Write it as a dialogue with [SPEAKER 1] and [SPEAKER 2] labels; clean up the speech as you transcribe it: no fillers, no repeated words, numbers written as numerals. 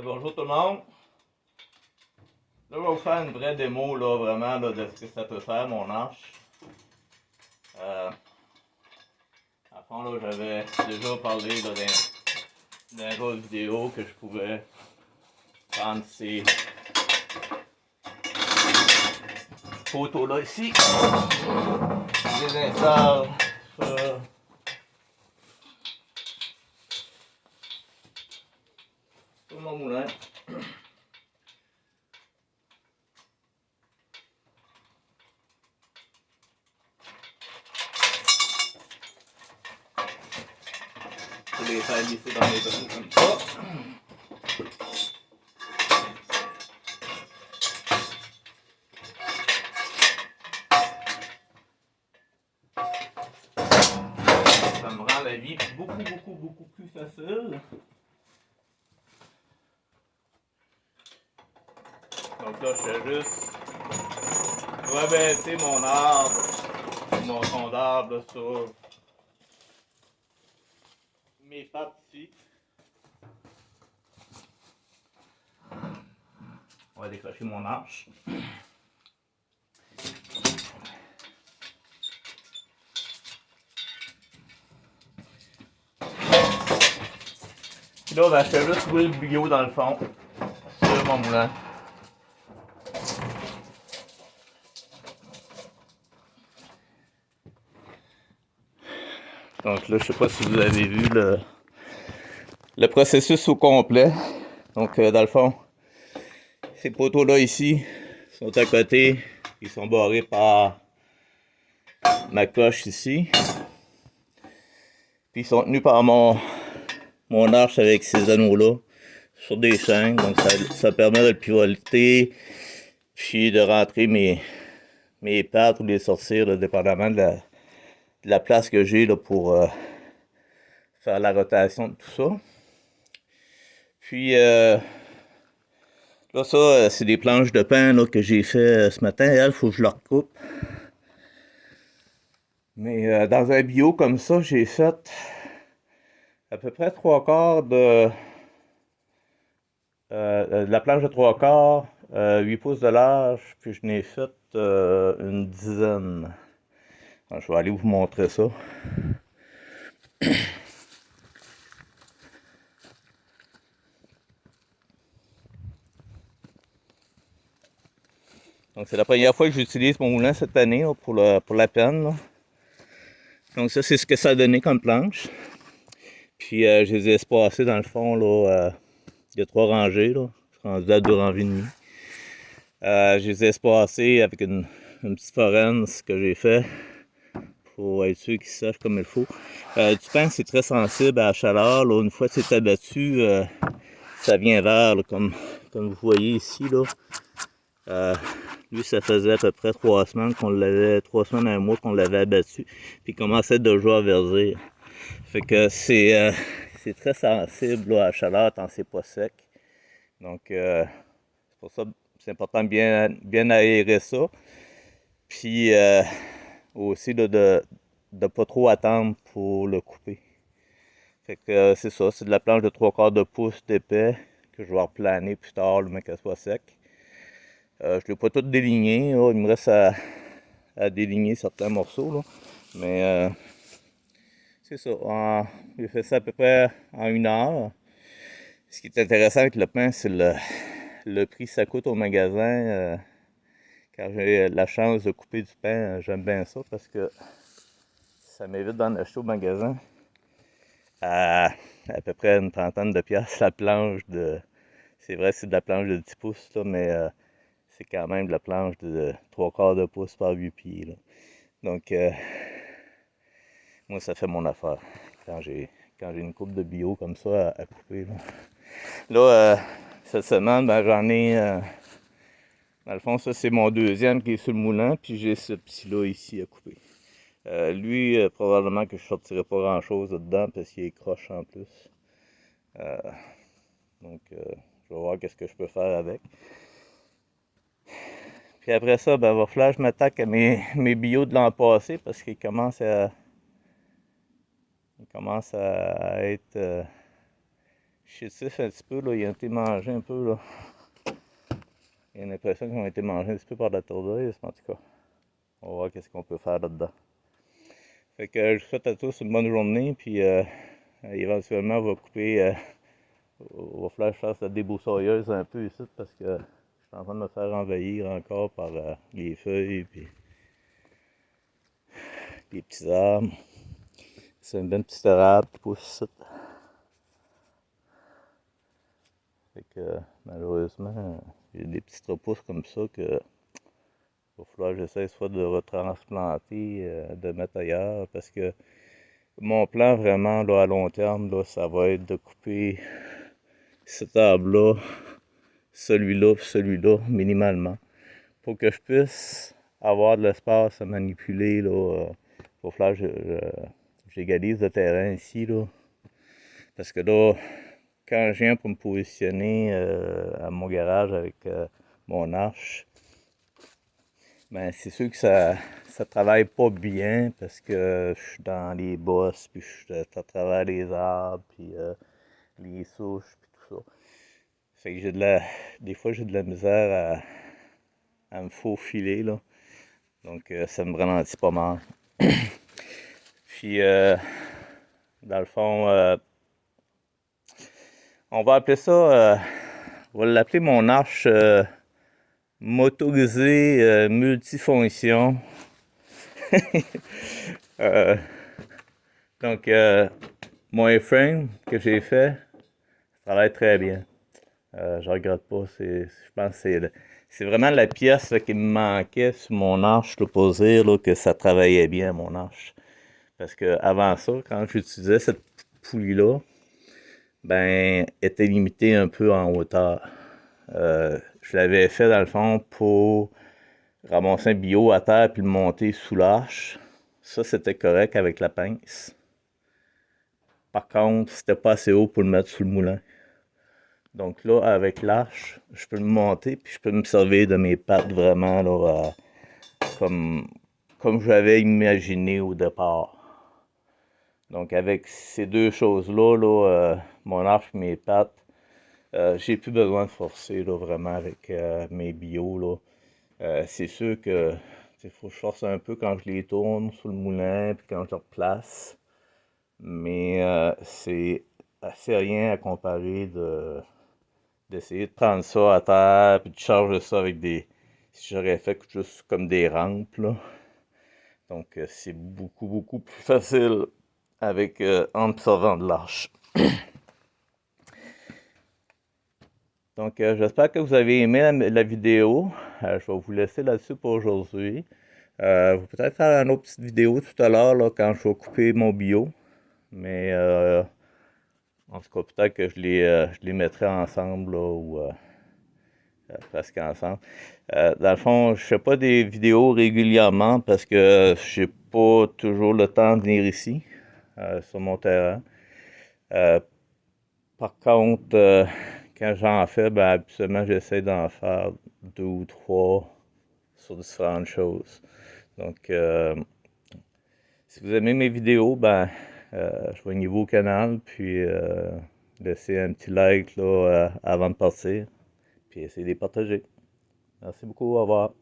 [SPEAKER 1] Bonjour tout le monde. Là, je vais vous faire une vraie démo là, vraiment là, de ce que ça peut faire mon arche. À fond, là, j'avais déjà parlé là, dans une vidéo que je pouvais prendre ces poteaux là ici. Je les installe sur mon moulin. Je vais les faire glisser dans les trous comme ça. Ça me rend la vie beaucoup plus facile. Donc là, je fais juste rebaisser mon arbre, mon tronc d'arbre sur mes pattes ici. On va décrocher mon arche. Puis là, ben, je fais juste rouler le bio dans le fond sur mon moulin. Donc là, je sais pas si vous avez vu le processus au complet. Donc dans le fond, ces poteaux-là ici sont à côté. Ils sont barrés par ma coche ici. Puis ils sont tenus par mon arche avec ces anneaux-là sur des chaînes. Donc ça permet de le pivoter. Puis de rentrer mes pattes ou de les sortir, là, dépendamment de la place que j'ai pour faire la rotation de tout ça. Puis là, ça, c'est des planches de pain là, que j'ai fait ce matin. Il faut que je leur coupe. Mais dans un bio comme ça, j'ai fait à peu près 3/4 de la planche de 3/4, 8 pouces de large, puis je n'ai fait une dizaine. Alors, je vais aller vous montrer ça. Donc c'est la première fois que j'utilise mon moulin cette année là, pour la peine. Là. Donc ça, c'est ce que ça a donné comme planche. Puis je les ai espacés dans le fond, là, il y a 3 rangées, là. Je suis rendu à 2 rangées et demie. Je les ai espacés avec une petite foraine, ce que j'ai fait, pour être sûr qu'ils sèchent comme il faut. Du pain, c'est très sensible à la chaleur. Là. Une fois que c'est abattu, ça vient vert, là, comme vous voyez ici. Là. Lui, ça faisait à peu près 3 semaines qu'on l'avait, 3 semaines à un mois qu'on l'avait abattu, puis il commençait déjà à verdir. Fait que c'est très sensible là, à la chaleur tant c'est pas sec. Donc c'est pour ça c'est important de bien aérer ça. Puis aussi là, de ne pas trop attendre pour le couper. Fait que c'est ça, c'est de la planche de 3/4 de pouce d'épais que je vais replaner plus tard, le mec qu'elle soit sec. Je ne l'ai pas tout déligné, là. Il me reste à déligner certains morceaux. Là. Mais c'est ça, j'ai fait ça à peu près en 1 heure. Ce qui est intéressant avec le pain, c'est le prix que ça coûte au magasin. Quand j'ai la chance de couper du pain, j'aime bien ça parce que ça m'évite d'en acheter au magasin à peu près une trentaine de piastres la planche de... C'est vrai c'est de la planche de 10 pouces, là, mais c'est quand même de la planche de 3/4 de pouce par 8 pieds. Là. Donc, moi, ça fait mon affaire quand j'ai une coupe de bio comme ça à couper. Là, cette semaine, ben, j'en ai... dans le fond, ça, c'est mon deuxième qui est sur le moulin, puis j'ai ce petit-là ici à couper. Lui, probablement que je ne sortirai pas grand-chose dedans parce qu'il est croche en plus. Donc, je vais voir qu'est-ce que je peux faire avec. Puis après ça, ben, il va falloir que je m'attaque à mes bio de l'an passé parce qu'ils commencent à être chétif un petit peu, là, ils ont été mangés un peu, là. Il y a l'impression qu'ils ont été mangés un petit peu par la tourdeuse, mais en tout cas, on va voir qu'est-ce qu'on peut faire là-dedans. Fait que je vous souhaite à tous une bonne journée, puis éventuellement, on va couper, va falloir que je fasse la débroussailleuse un peu ici, parce que je suis en train de me faire envahir encore par les feuilles, puis les petits arbres. C'est une belle petite érable qui pousse ici. Fait que malheureusement, j'ai des petites repousses comme ça que il va falloir que j'essaie soit de retransplanter, de mettre ailleurs, parce que mon plan vraiment là, à long terme, là, ça va être de couper cet arbre-là, celui-là, celui-là, minimalement, pour que je puisse avoir de l'espace à manipuler. Là, il va falloir que j'égalise le terrain ici, là, parce que là, quand je viens pour me positionner à mon garage avec mon arche, ben c'est sûr que ça travaille pas bien parce que je suis dans les bosses, puis je suis à travers les arbres, puis les souches, puis tout ça. Fait que des fois j'ai de la misère à me faufiler, là. Donc ça me ralentit pas mal. Puis dans le fond, on va appeler ça, on va l'appeler mon arche motorisée multifonction. Euh, donc, mon A-frame que j'ai fait, ça travaille très bien. Je regrette pas. Je pense que c'est vraiment la pièce là, qui me manquait sur mon arche là, pour dire là, que ça travaillait bien, mon arche. Parce que avant ça, quand j'utilisais cette poulie-là, ben, elle était limitée un peu en hauteur. Je l'avais fait dans le fond pour ramasser un bio à terre puis le monter sous l'arche. Ça, c'était correct avec la pince. Par contre, c'était pas assez haut pour le mettre sous le moulin. Donc là, avec l'arche, je peux le monter puis je peux me servir de mes pattes vraiment là, comme j'avais imaginé au départ. Donc avec ces deux choses-là, mon arche et mes pattes, j'ai plus besoin de forcer là, vraiment avec mes bios. Là. C'est sûr que il faut que je force un peu quand je les tourne sous le moulin puis quand je les replace. Mais c'est assez rien à comparer d'essayer de prendre ça à terre puis de charger ça avec des. Si j'aurais fait juste comme des rampes, là. Donc c'est beaucoup, beaucoup plus facile avec en me servant de l'arche. Donc j'espère que vous avez aimé la vidéo. Je vais vous laisser là-dessus pour aujourd'hui. Je vais peut-être faire une autre petite vidéo tout à l'heure là, quand je vais couper mon bio. Mais en tout cas, peut-être que je les mettrai ensemble là, ou presque ensemble. Dans le fond, je fais pas des vidéos régulièrement parce que j'ai pas toujours le temps de venir ici, sur mon terrain. Euh, Par contre, quand j'en fais, ben, habituellement, j'essaie d'en faire 2 ou 3 sur différentes choses. Donc, si vous aimez mes vidéos, ben, joignez-vous au canal, puis laissez un petit like là, avant de partir, puis essayez de les partager. Merci beaucoup, au revoir.